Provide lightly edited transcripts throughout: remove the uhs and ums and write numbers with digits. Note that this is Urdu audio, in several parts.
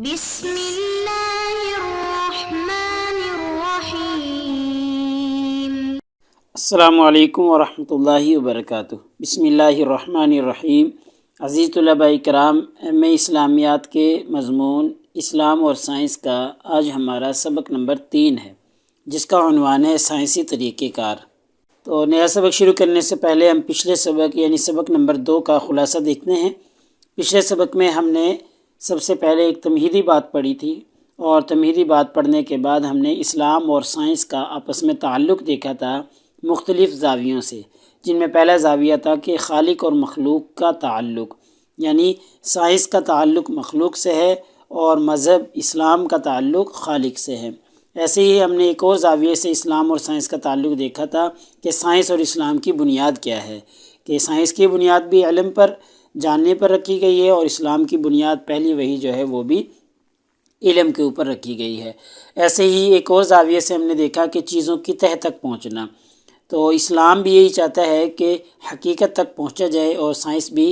بسم اللہ الرحمن الرحیم۔ السلام علیکم ورحمۃ اللہ وبرکاتہ۔ بسم اللہ الرحمن الرحیم۔ عزیز طلباء کرام، ایم.اے اسلامیات کے مضمون اسلام اور سائنس کا آج ہمارا سبق نمبر 3 ہے، جس کا عنوان ہے سائنسی طریقہ کار۔ تو نیا سبق شروع کرنے سے پہلے ہم پچھلے سبق یعنی سبق نمبر 2 کا خلاصہ دیکھتے ہیں۔ پچھلے سبق میں ہم نے سب سے پہلے ایک تمہیدی بات پڑھی تھی، اور تمہیدی بات پڑھنے کے بعد ہم نے اسلام اور سائنس کا آپس میں تعلق دیکھا تھا مختلف زاویوں سے، جن میں پہلا زاویہ تھا کہ خالق اور مخلوق کا تعلق، یعنی سائنس کا تعلق مخلوق سے ہے اور مذہب اسلام کا تعلق خالق سے ہے۔ ایسے ہی ہم نے ایک اور زاویے سے اسلام اور سائنس کا تعلق دیکھا تھا کہ سائنس اور اسلام کی بنیاد کیا ہے، کہ سائنس کی بنیاد بھی علم پر جاننے پر رکھی گئی ہے، اور اسلام کی بنیاد پہلی وحی جو ہے وہ بھی علم کے اوپر رکھی گئی ہے۔ ایسے ہی ایک اور زاویے سے ہم نے دیکھا کہ چیزوں کی تہ تک پہنچنا، تو اسلام بھی یہی چاہتا ہے کہ حقیقت تک پہنچا جائے، اور سائنس بھی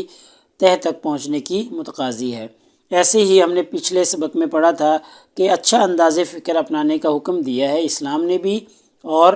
تہ تک پہنچنے کی متقاضی ہے۔ ایسے ہی ہم نے پچھلے سبق میں پڑھا تھا کہ اچھا انداز فکر اپنانے کا حکم دیا ہے اسلام نے بھی، اور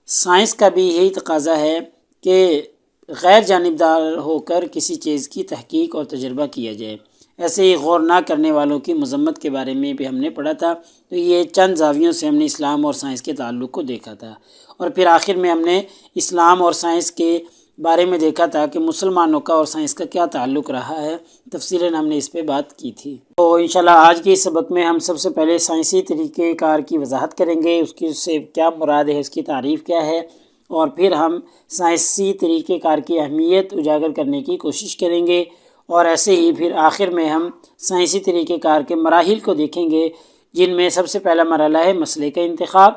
سائنس کا بھی یہی تقاضا ہے کہ غیر جانبدار ہو کر کسی چیز کی تحقیق اور تجربہ کیا جائے۔ ایسے ہی غور نہ کرنے والوں کی مذمت کے بارے میں بھی ہم نے پڑھا تھا۔ تو یہ چند زاویوں سے ہم نے اسلام اور سائنس کے تعلق کو دیکھا تھا، اور پھر آخر میں ہم نے اسلام اور سائنس کے بارے میں دیکھا تھا کہ مسلمانوں کا اور سائنس کا کیا تعلق رہا ہے۔ تفصیلاً ہم نے اس پہ بات کی تھی۔ تو انشاءاللہ آج کے اس سبق میں ہم سب سے پہلے سائنسی طریقہ کار کی وضاحت کریں گے، اس کی سے کیا مراد ہے، اس کی تعریف کیا ہے، اور پھر ہم سائنسی طریقہ کار کی اہمیت اجاگر کرنے کی کوشش کریں گے، اور ایسے ہی پھر آخر میں ہم سائنسی طریقہ کار کے مراحل کو دیکھیں گے، جن میں سب سے پہلا مرحلہ ہے مسئلے کا انتخاب،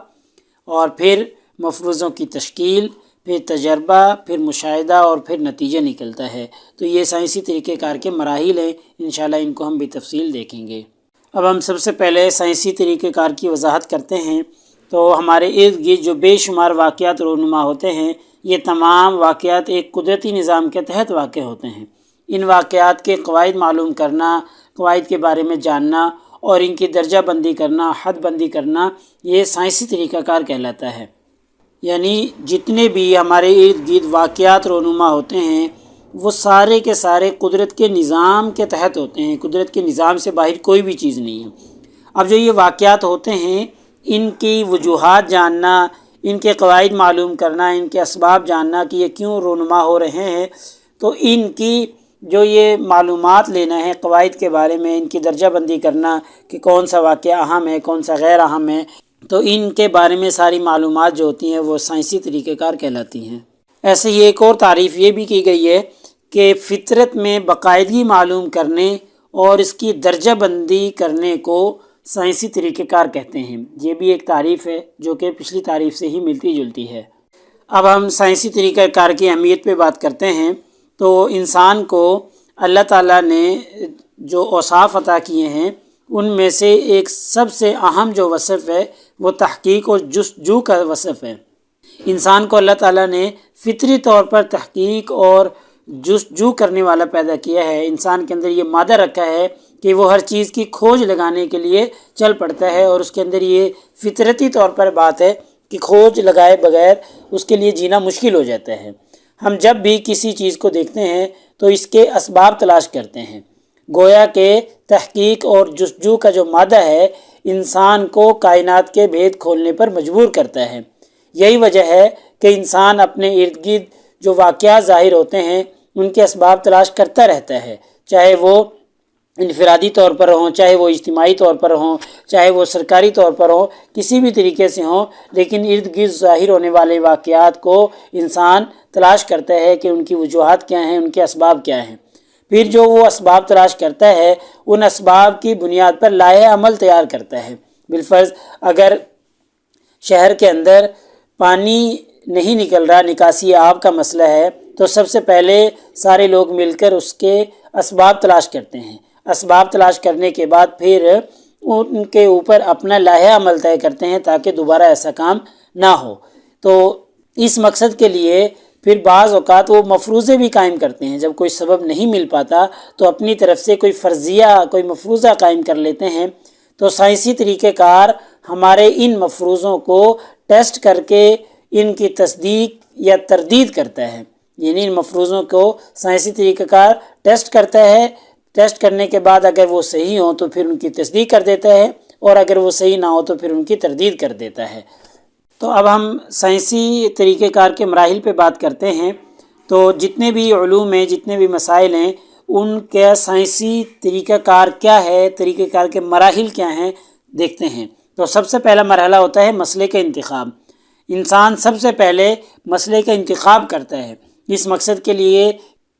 اور پھر مفروضوں کی تشکیل، پھر تجربہ، پھر مشاہدہ، اور پھر نتیجہ نکلتا ہے۔ تو یہ سائنسی طریقہ کار کے مراحل ہیں، انشاءاللہ ان کو ہم بھی تفصیل دیکھیں گے۔ اب ہم سب سے پہلے سائنسی طریقہ کار کی وضاحت کرتے ہیں۔ تو ہمارے ارد گرد جو بے شمار واقعات رونما ہوتے ہیں، یہ تمام واقعات ایک قدرتی نظام کے تحت واقع ہوتے ہیں۔ ان واقعات کے قواعد معلوم کرنا، قواعد کے بارے میں جاننا، اور ان کی درجہ بندی کرنا، حد بندی کرنا، یہ سائنسی طریقہ کار کہلاتا ہے۔ یعنی جتنے بھی ہمارے ارد گرد واقعات رونما ہوتے ہیں، وہ سارے کے سارے قدرت کے نظام کے تحت ہوتے ہیں، قدرت کے نظام سے باہر کوئی بھی چیز نہیں ہے۔ اب جو یہ واقعات ہوتے ہیں، ان کی وجوہات جاننا، ان کے قواعد معلوم کرنا، ان کے اسباب جاننا کہ یہ کیوں رونما ہو رہے ہیں، تو ان کی جو یہ معلومات لینا ہے قواعد کے بارے میں، ان کی درجہ بندی کرنا کہ کون سا واقعہ اہم ہے، کون سا غیر اہم ہے، تو ان کے بارے میں ساری معلومات جو ہوتی ہیں وہ سائنسی طریقہ کار کہلاتی ہیں۔ ایسے ہی ایک اور تعریف یہ بھی کی گئی ہے کہ فطرت میں باقاعدگی معلوم کرنے اور اس کی درجہ بندی کرنے کو سائنسی طریقہ کار کہتے ہیں۔ یہ بھی ایک تعریف ہے جو کہ پچھلی تعریف سے ہی ملتی جلتی ہے۔ اب ہم سائنسی طریقہ کار کی اہمیت پہ بات کرتے ہیں۔ تو انسان کو اللہ تعالیٰ نے جو اوصاف عطا کیے ہیں، ان میں سے ایک سب سے اہم جو وصف ہے وہ تحقیق اور جستجو کا وصف ہے۔ انسان کو اللہ تعالیٰ نے فطری طور پر تحقیق اور جستجو کرنے والا پیدا کیا ہے۔ انسان کے اندر یہ مادہ رکھا ہے کہ وہ ہر چیز کی کھوج لگانے کے لیے چل پڑتا ہے، اور اس کے اندر یہ فطرتی طور پر بات ہے کہ کھوج لگائے بغیر اس کے لیے جینا مشکل ہو جاتا ہے۔ ہم جب بھی کسی چیز کو دیکھتے ہیں تو اس کے اسباب تلاش کرتے ہیں۔ گویا کہ تحقیق اور جستجو کا جو مادہ ہے، انسان کو کائنات کے بھید کھولنے پر مجبور کرتا ہے۔ یہی وجہ ہے کہ انسان اپنے ارد گرد جو واقعات ظاہر ہوتے ہیں، ان کے اسباب تلاش کرتا رہتا ہے، چاہے وہ انفرادی طور پر ہوں، چاہے وہ اجتماعی طور پر ہوں، چاہے وہ سرکاری طور پر ہوں، کسی بھی طریقے سے ہوں، لیکن ارد گرد ظاہر ہونے والے واقعات کو انسان تلاش کرتا ہے کہ ان کی وجوہات کیا ہیں، ان کے اسباب کیا ہیں۔ پھر جو وہ اسباب تلاش کرتا ہے، ان اسباب کی بنیاد پر لائحہ عمل تیار کرتا ہے۔ بالفرض اگر شہر کے اندر پانی نہیں نکل رہا، نکاسی آب کا مسئلہ ہے، تو سب سے پہلے سارے لوگ مل کر اس کے اسباب تلاش کرتے ہیں۔ اسباب تلاش کرنے کے بعد پھر ان کے اوپر اپنا لائحہ عمل طے کرتے ہیں تاکہ دوبارہ ایسا کام نہ ہو۔ تو اس مقصد کے لیے پھر بعض اوقات وہ مفروضے بھی قائم کرتے ہیں. جب کوئی سبب نہیں مل پاتا تو اپنی طرف سے کوئی فرضیہ کوئی مفروضہ قائم کر لیتے ہیں. تو سائنسی طریقہ کار ہمارے ان مفروضوں کو ٹیسٹ کر کے ان کی تصدیق یا تردید کرتا ہے. یعنی ان مفروضوں کو سائنسی طریقہ کار ٹیسٹ کرتا ہے. ٹیسٹ کرنے کے بعد اگر وہ صحیح ہوں تو پھر ان کی تصدیق کر دیتا ہے، اور اگر وہ صحیح نہ ہو تو پھر ان کی تردید کر دیتا ہے. تو اب ہم سائنسی طریقہ کار کے مراحل پہ بات کرتے ہیں. تو جتنے بھی علوم ہیں، جتنے بھی مسائل ہیں، ان کا سائنسی طریقہ کار کیا ہے، طریقہ کار کے مراحل کیا ہیں، دیکھتے ہیں. تو سب سے پہلا مرحلہ ہوتا ہے مسئلے کا انتخاب. انسان سب سے پہلے مسئلے کا انتخاب کرتا ہے. اس مقصد کے لیے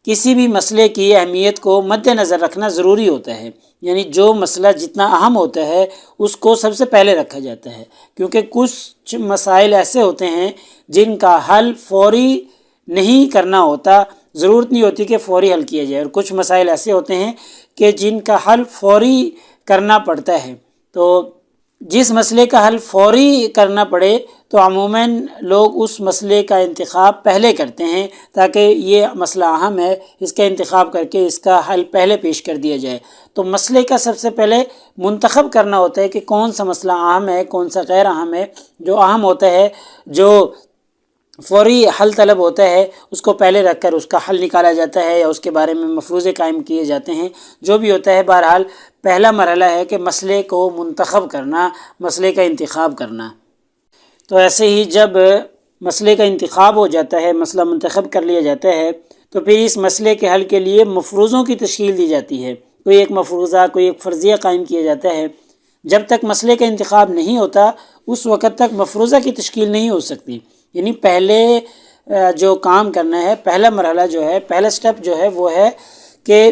کسی بھی مسئلے کی اہمیت کو مد نظر رکھنا ضروری ہوتا ہے. یعنی جو مسئلہ جتنا اہم ہوتا ہے اس کو سب سے پہلے رکھا جاتا ہے، کیونکہ کچھ مسائل ایسے ہوتے ہیں جن کا حل فوری نہیں کرنا ہوتا، ضرورت نہیں ہوتی کہ فوری حل کیا جائے، اور کچھ مسائل ایسے ہوتے ہیں کہ جن کا حل فوری کرنا پڑتا ہے. تو جس مسئلے کا حل فوری کرنا پڑے تو عموماً لوگ اس مسئلے کا انتخاب پہلے کرتے ہیں، تاکہ یہ مسئلہ اہم ہے، اس کا انتخاب کر کے اس کا حل پہلے پیش کر دیا جائے. تو مسئلے کا سب سے پہلے منتخب کرنا ہوتا ہے کہ کون سا مسئلہ اہم ہے، کون سا غیر اہم ہے. جو اہم ہوتا ہے، جو فوری حل طلب ہوتا ہے، اس کو پہلے رکھ کر اس کا حل نکالا جاتا ہے، یا اس کے بارے میں مفروضے قائم کیے جاتے ہیں. جو بھی ہوتا ہے، بہرحال پہلا مرحلہ ہے کہ مسئلے کو منتخب کرنا، مسئلے کا انتخاب کرنا. تو ایسے ہی جب مسئلے کا انتخاب ہو جاتا ہے، مسئلہ منتخب کر لیا جاتا ہے، تو پھر اس مسئلے کے حل کے لیے مفروضوں کی تشکیل دی جاتی ہے. کوئی ایک مفروضہ، کوئی ایک فرضیہ قائم کیا جاتا ہے. جب تک مسئلے کا انتخاب نہیں ہوتا اس وقت تک مفروضہ کی تشکیل نہیں ہو سکتی. یعنی پہلے جو کام کرنا ہے، پہلا مرحلہ جو ہے، پہلا سٹیپ جو ہے وہ ہے کہ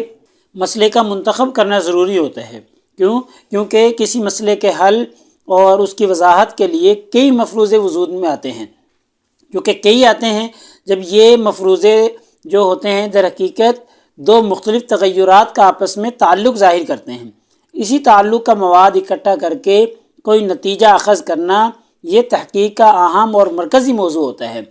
مسئلے کا منتخب کرنا ضروری ہوتا ہے. کیونکہ کسی مسئلے کے حل اور اس کی وضاحت کے لیے کئی مفروضے وجود میں آتے ہیں. کیونکہ کئی آتے ہیں، جب یہ مفروضے جو ہوتے ہیں در حقیقت دو مختلف تغیرات کا آپس میں تعلق ظاہر کرتے ہیں. اسی تعلق کا مواد اکٹھا کر کے کوئی نتیجہ اخذ کرنا یہ تحقیق کا اہم اور مرکزی موضوع ہوتا ہے.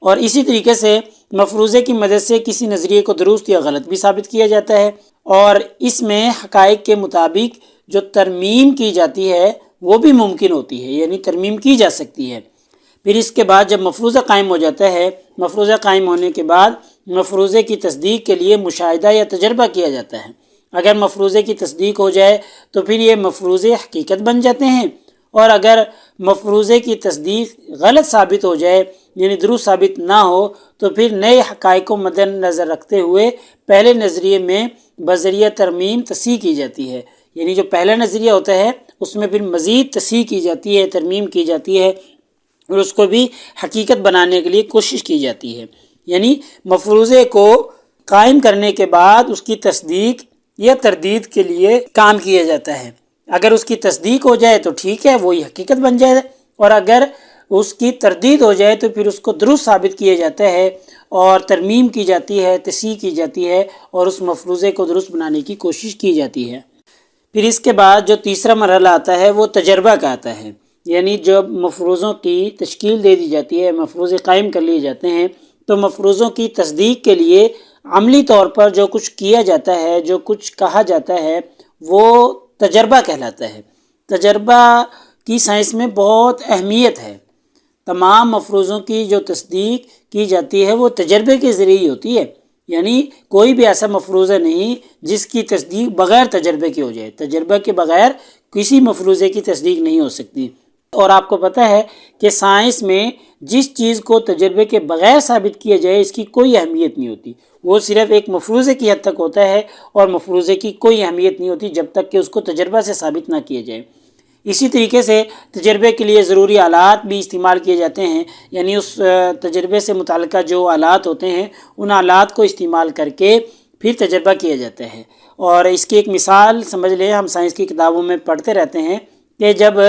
اور اسی طریقے سے مفروضے کی مدد سے کسی نظریے کو درست یا غلط بھی ثابت کیا جاتا ہے، اور اس میں حقائق کے مطابق جو ترمیم کی جاتی ہے وہ بھی ممکن ہوتی ہے، یعنی ترمیم کی جا سکتی ہے. پھر اس کے بعد جب مفروضہ قائم ہو جاتا ہے، مفروضہ قائم ہونے کے بعد مفروضے کی تصدیق کے لیے مشاہدہ یا تجربہ کیا جاتا ہے. اگر مفروضے کی تصدیق ہو جائے تو پھر یہ مفروضے حقیقت بن جاتے ہیں، اور اگر مفروضے کی تصدیق غلط ثابت ہو جائے، یعنی درست ثابت نہ ہو، تو پھر نئے حقائق کو مد نظر رکھتے ہوئے پہلے نظریے میں بذریعہ ترمیم تصحیح کی جاتی ہے. یعنی جو پہلا نظریہ ہوتا ہے اس میں پھر مزید تصحیح کی جاتی ہے، ترمیم کی جاتی ہے، اور اس کو بھی حقیقت بنانے کے لیے کوشش کی جاتی ہے. یعنی مفروضے کو قائم کرنے کے بعد اس کی تصدیق یا تردید کے لیے کام کیا جاتا ہے. اگر اس کی تصدیق ہو جائے تو ٹھیک ہے، وہی حقیقت بن جائے، اور اگر اس کی تردید ہو جائے تو پھر اس کو درست ثابت کیا جاتا ہے، اور ترمیم کی جاتی ہے، تصحیح کی جاتی ہے، اور اس مفروضے کو درست بنانے کی کوشش کی جاتی ہے. پھر اس کے بعد جو تیسرا مرحلہ آتا ہے وہ تجربہ کا آتا ہے. یعنی جب مفروضوں کی تشکیل دے دی جاتی ہے، مفروضے قائم کر لیے جاتے ہیں، تو مفروضوں کی تصدیق کے لیے عملی طور پر جو کچھ کیا جاتا ہے، جو کچھ کہا جاتا ہے، وہ تجربہ کہلاتا ہے. تجربہ کی سائنس میں بہت اہمیت ہے. تمام مفروضوں کی جو تصدیق کی جاتی ہے وہ تجربے کے ذریعے ہی ہوتی ہے. یعنی کوئی بھی ایسا مفروضہ نہیں جس کی تصدیق بغیر تجربے کے ہو جائے. تجربہ کے بغیر کسی مفروضے کی تصدیق نہیں ہو سکتی. اور آپ کو پتہ ہے کہ سائنس میں جس چیز کو تجربے کے بغیر ثابت کیا جائے اس کی کوئی اہمیت نہیں ہوتی. وہ صرف ایک مفروضے کی حد تک ہوتا ہے، اور مفروضے کی کوئی اہمیت نہیں ہوتی جب تک کہ اس کو تجربہ سے ثابت نہ کیا جائے. اسی طریقے سے تجربے کے لیے ضروری آلات بھی استعمال کیے جاتے ہیں. یعنی اس تجربے سے متعلقہ جو آلات ہوتے ہیں ان آلات کو استعمال کر کے پھر تجربہ کیا جاتا ہے. اور اس کی ایک مثال سمجھ لیں، ہم سائنس کی کتابوں میں پڑھتے رہتے ہیں کہ جب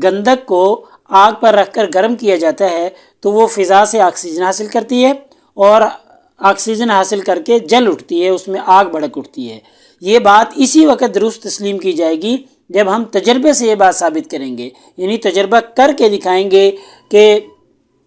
گندک کو آگ پر رکھ کر گرم کیا جاتا ہے تو وہ فضا سے آکسیجن حاصل کرتی ہے، اور آکسیجن حاصل کر کے جل اٹھتی ہے، اس میں آگ بھڑک اٹھتی ہے. یہ بات اسی وقت درست تسلیم کی جائے گی جب ہم تجربے سے یہ بات ثابت کریں گے. یعنی تجربہ کر کے دکھائیں گے کہ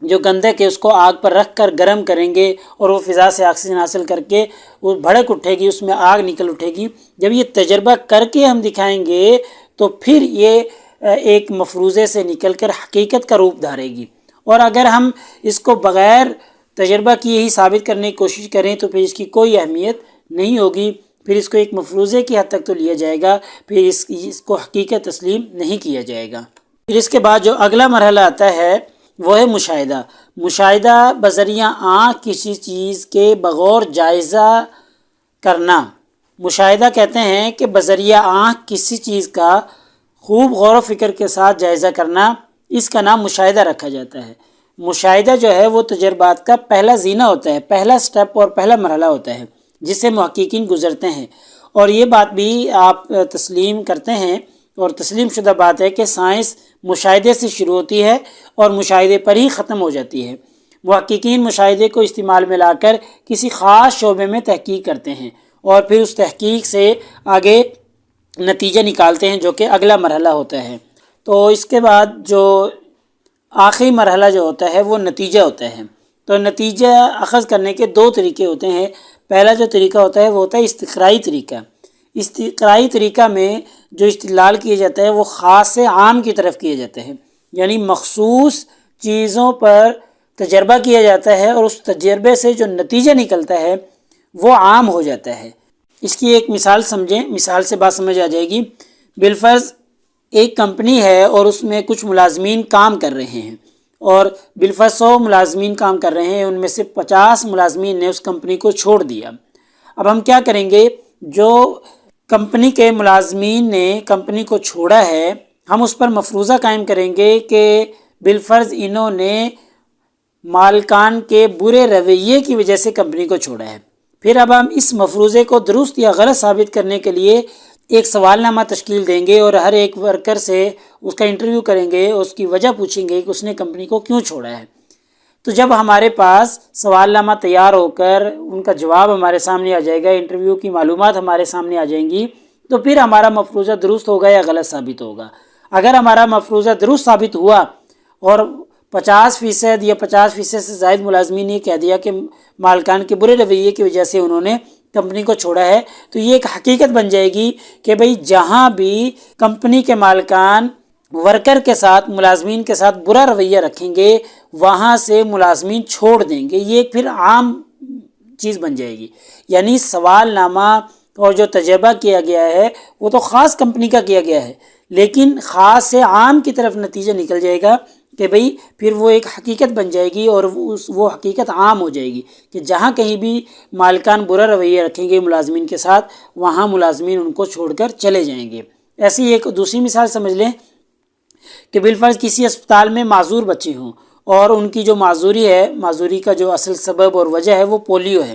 جو گندک ہے اس کو آگ پر رکھ کر گرم کریں گے اور وہ فضا سے آکسیجن حاصل کر کے وہ بھڑک اٹھے گی، اس میں آگ نکل اٹھے گی۔ جب یہ تجربہ کر کے ہم دکھائیں گے تو پھر یہ ایک مفروضے سے نکل کر حقیقت کا روپ دھارے گی۔ اور اگر ہم اس کو بغیر تجربہ کیے ہی ثابت کرنے کی کوشش کریں تو پھر اس کی کوئی اہمیت نہیں ہوگی، پھر اس کو ایک مفروضے کی حد تک تو لیا جائے گا، پھر اس کو حقیقت تسلیم نہیں کیا جائے گا۔ پھر اس کے بعد جو اگلا مرحلہ آتا ہے وہ ہے مشاہدہ۔ مشاہدہ بذریعہ آنکھ کسی چیز کے بغور جائزہ کرنا۔ مشاہدہ کہتے ہیں کہ بذریعہ آنکھ کسی چیز کا خوب غور و فکر کے ساتھ جائزہ کرنا، اس کا نام مشاہدہ رکھا جاتا ہے۔ مشاہدہ جو ہے وہ تجربات کا پہلا زینہ ہوتا ہے، پہلا سٹیپ اور پہلا مرحلہ ہوتا ہے جس سے محققین گزرتے ہیں۔ اور یہ بات بھی آپ تسلیم کرتے ہیں اور تسلیم شدہ بات ہے کہ سائنس مشاہدے سے شروع ہوتی ہے اور مشاہدے پر ہی ختم ہو جاتی ہے۔ محققین مشاہدے کو استعمال میں لا کر کسی خاص شعبے میں تحقیق کرتے ہیں اور پھر اس تحقیق سے آگے نتیجہ نکالتے ہیں جو کہ اگلا مرحلہ ہوتا ہے۔ تو اس کے بعد جو آخری مرحلہ جو ہوتا ہے وہ نتیجہ ہوتا ہے۔ تو نتیجہ اخذ کرنے کے دو طریقے ہوتے ہیں۔ پہلا جو طریقہ ہوتا ہے وہ ہوتا ہے استقرائی طریقہ۔ استقرائی طریقہ میں جو استدلال کیا جاتا ہے وہ خاص سے عام کی طرف کیا جاتا ہے، یعنی مخصوص چیزوں پر تجربہ کیا جاتا ہے اور اس تجربے سے جو نتیجہ نکلتا ہے وہ عام ہو جاتا ہے۔ اس کی ایک مثال سمجھیں، مثال سے بات سمجھ آ جائے گی۔ بالفرض ایک کمپنی ہے اور اس میں کچھ ملازمین کام کر رہے ہیں اور بالفرض 100 ملازمین کام کر رہے ہیں، ان میں سے 50 ملازمین نے اس کمپنی کو چھوڑ دیا۔ اب ہم کیا کریں گے، جو کمپنی کے ملازمین نے کمپنی کو چھوڑا ہے ہم اس پر مفروضہ قائم کریں گے کہ بالفرض انہوں نے مالکان کے برے رویے کی وجہ سے کمپنی کو چھوڑا ہے۔ پھر اب ہم اس مفروضے کو درست یا غلط ثابت کرنے کے لیے ایک سوال نامہ تشکیل دیں گے اور ہر ایک ورکر سے اس کا انٹرویو کریں گے اور اس کی وجہ پوچھیں گے کہ اس نے کمپنی کو کیوں چھوڑا ہے۔ تو جب ہمارے پاس سوال نامہ تیار ہو کر ان کا جواب ہمارے سامنے آ جائے گا، انٹرویو کی معلومات ہمارے سامنے آ جائیں گی، تو پھر ہمارا مفروضہ درست ہوگا یا غلط ثابت ہوگا۔ اگر ہمارا مفروضہ درست ثابت ہوا اور 50% یا 50% سے زائد ملازمین نے کہہ دیا کہ مالکان کے برے رویے کی وجہ سے انہوں نے کمپنی کو چھوڑا ہے، تو یہ ایک حقیقت بن جائے گی کہ بھئی جہاں بھی کمپنی کے مالکان ورکر کے ساتھ، ملازمین کے ساتھ برا رویہ رکھیں گے وہاں سے ملازمین چھوڑ دیں گے۔ یہ ایک پھر عام چیز بن جائے گی، یعنی سوال نامہ اور جو تجربہ کیا گیا ہے وہ تو خاص کمپنی کا کیا گیا ہے، لیکن خاص سے عام کی طرف نتیجہ نکل جائے گا کہ بھئی پھر وہ ایک حقیقت بن جائے گی اور وہ حقیقت عام ہو جائے گی کہ جہاں کہیں بھی مالکان برا رویہ رکھیں گے ملازمین کے ساتھ وہاں ملازمین ان کو چھوڑ کر چلے جائیں گے۔ ایسی ایک دوسری مثال سمجھ لیں کہ بالفرض کسی اسپتال میں معذور بچے ہوں اور ان کی جو معذوری ہے، معذوری کا جو اصل سبب اور وجہ ہے وہ پولیو ہے،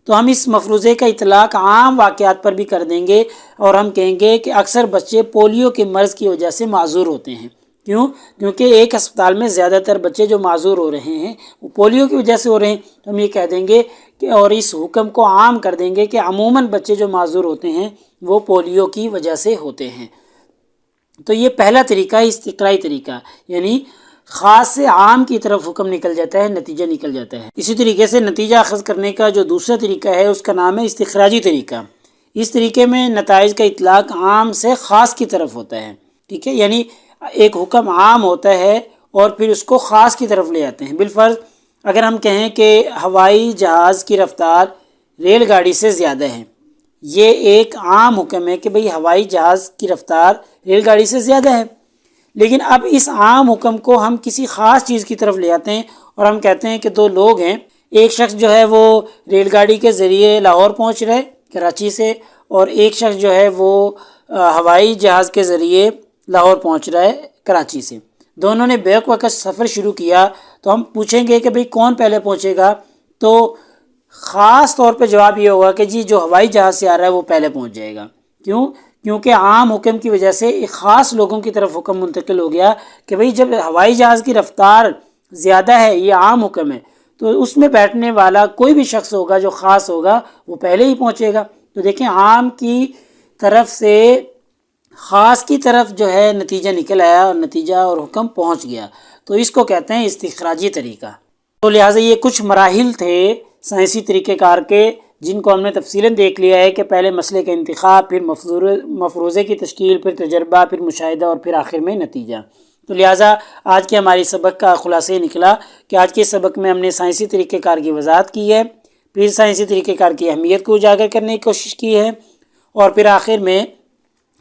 تو ہم اس مفروضے کا اطلاق عام واقعات پر بھی کر دیں گے اور ہم کہیں گے کہ اکثر بچے پولیو کے مرض کی وجہ سے معذور ہوتے ہیں۔ کیوں؟ کیونکہ ایک اسپتال میں زیادہ تر بچے جو معذور ہو رہے ہیں وہ پولیو کی وجہ سے ہو رہے ہیں، تو ہم یہ کہہ دیں گے کہ اور اس حکم کو عام کر دیں گے کہ عموماً بچے جو معذور ہوتے ہیں وہ پولیو کی وجہ سے ہوتے ہیں۔ تو یہ پہلا طریقہ ہے استقرائی طریقہ، یعنی خاص سے عام کی طرف حکم نکل جاتا ہے، نتیجہ نکل جاتا ہے۔ اسی طریقے سے نتیجہ اخذ کرنے کا جو دوسرا طریقہ ہے اس کا نام ہے استخراجی طریقہ۔ اس طریقے میں نتائج کا اطلاق عام سے خاص کی طرف ہوتا ہے، ٹھیک ہے، یعنی ایک حکم عام ہوتا ہے اور پھر اس کو خاص کی طرف لے آتے ہیں۔ بالفرض اگر ہم کہیں کہ ہوائی جہاز کی رفتار ریل گاڑی سے زیادہ ہے، یہ ایک عام حکم ہے کہ بھئی ہوائی جہاز کی رفتار ریل گاڑی سے زیادہ ہے، لیکن اب اس عام حکم کو ہم کسی خاص چیز کی طرف لے آتے ہیں اور ہم کہتے ہیں کہ دو لوگ ہیں، ایک شخص جو ہے وہ ریل گاڑی کے ذریعے لاہور پہنچ رہے کراچی سے اور ایک شخص جو ہے وہ ہوائی جہاز کے ذریعے لاہور پہنچ رہا ہے کراچی سے۔ دونوں نے بیک وقت سفر شروع کیا تو ہم پوچھیں گے کہ بھئی کون پہلے پہنچے گا، تو خاص طور پہ جواب یہ ہوگا کہ جی جو ہوائی جہاز سے آ رہا ہے وہ پہلے پہنچ جائے گا۔ کیوں؟ کیونکہ عام حکم کی وجہ سے ایک خاص لوگوں کی طرف حکم منتقل ہو گیا کہ بھئی جب ہوائی جہاز کی رفتار زیادہ ہے، یہ عام حکم ہے، تو اس میں بیٹھنے والا کوئی بھی شخص ہوگا جو خاص ہوگا وہ پہلے ہی پہنچے گا۔ تو دیکھیں عام کی طرف سے خاص کی طرف جو ہے نتیجہ نکل آیا اور نتیجہ اور حکم پہنچ گیا، تو اس کو کہتے ہیں استخراجی طریقہ۔ تو لہٰذا یہ کچھ مراحل تھے سائنسی طریقہ کار کے، جن کو ہم نے تفصیلاً دیکھ لیا ہے کہ پہلے مسئلے کا انتخاب، پھر مفروضے کی تشکیل، پھر تجربہ، پھر مشاہدہ اور پھر آخر میں نتیجہ۔ تو لہٰذا آج کے ہماری سبق کا خلاصہ یہ نکلا کہ آج کے سبق میں ہم نے سائنسی طریقہ کار کی وضاحت کی ہے، پھر سائنسی طریقہ کار کی اہمیت کو اجاگر کرنے کی کوشش کی ہے، اور پھر آخر میں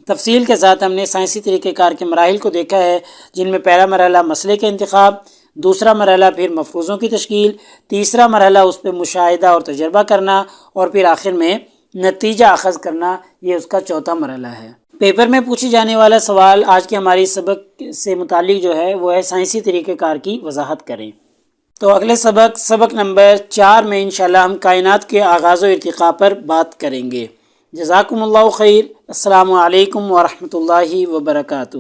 تفصیل کے ساتھ ہم نے سائنسی طریقہ کار کے مراحل کو دیکھا ہے، جن میں پہلا مرحلہ مسئلے کا انتخاب، دوسرا مرحلہ پھر مفروضوں کی تشکیل، تیسرا مرحلہ اس پہ مشاہدہ اور تجربہ کرنا، اور پھر آخر میں نتیجہ اخذ کرنا، یہ اس کا چوتھا مرحلہ ہے۔ پیپر میں پوچھی جانے والا سوال آج کے ہماری سبق سے متعلق جو ہے وہ ہے سائنسی طریقہ کار کی وضاحت کریں۔ تو اگلے سبق نمبر 4 میں انشاءاللہ ہم کائنات کے آغاز و ارتقاء پر بات کریں گے۔ جزاکم اللہ خیر۔ السلام علیکم ورحمۃ اللہ وبرکاتہ۔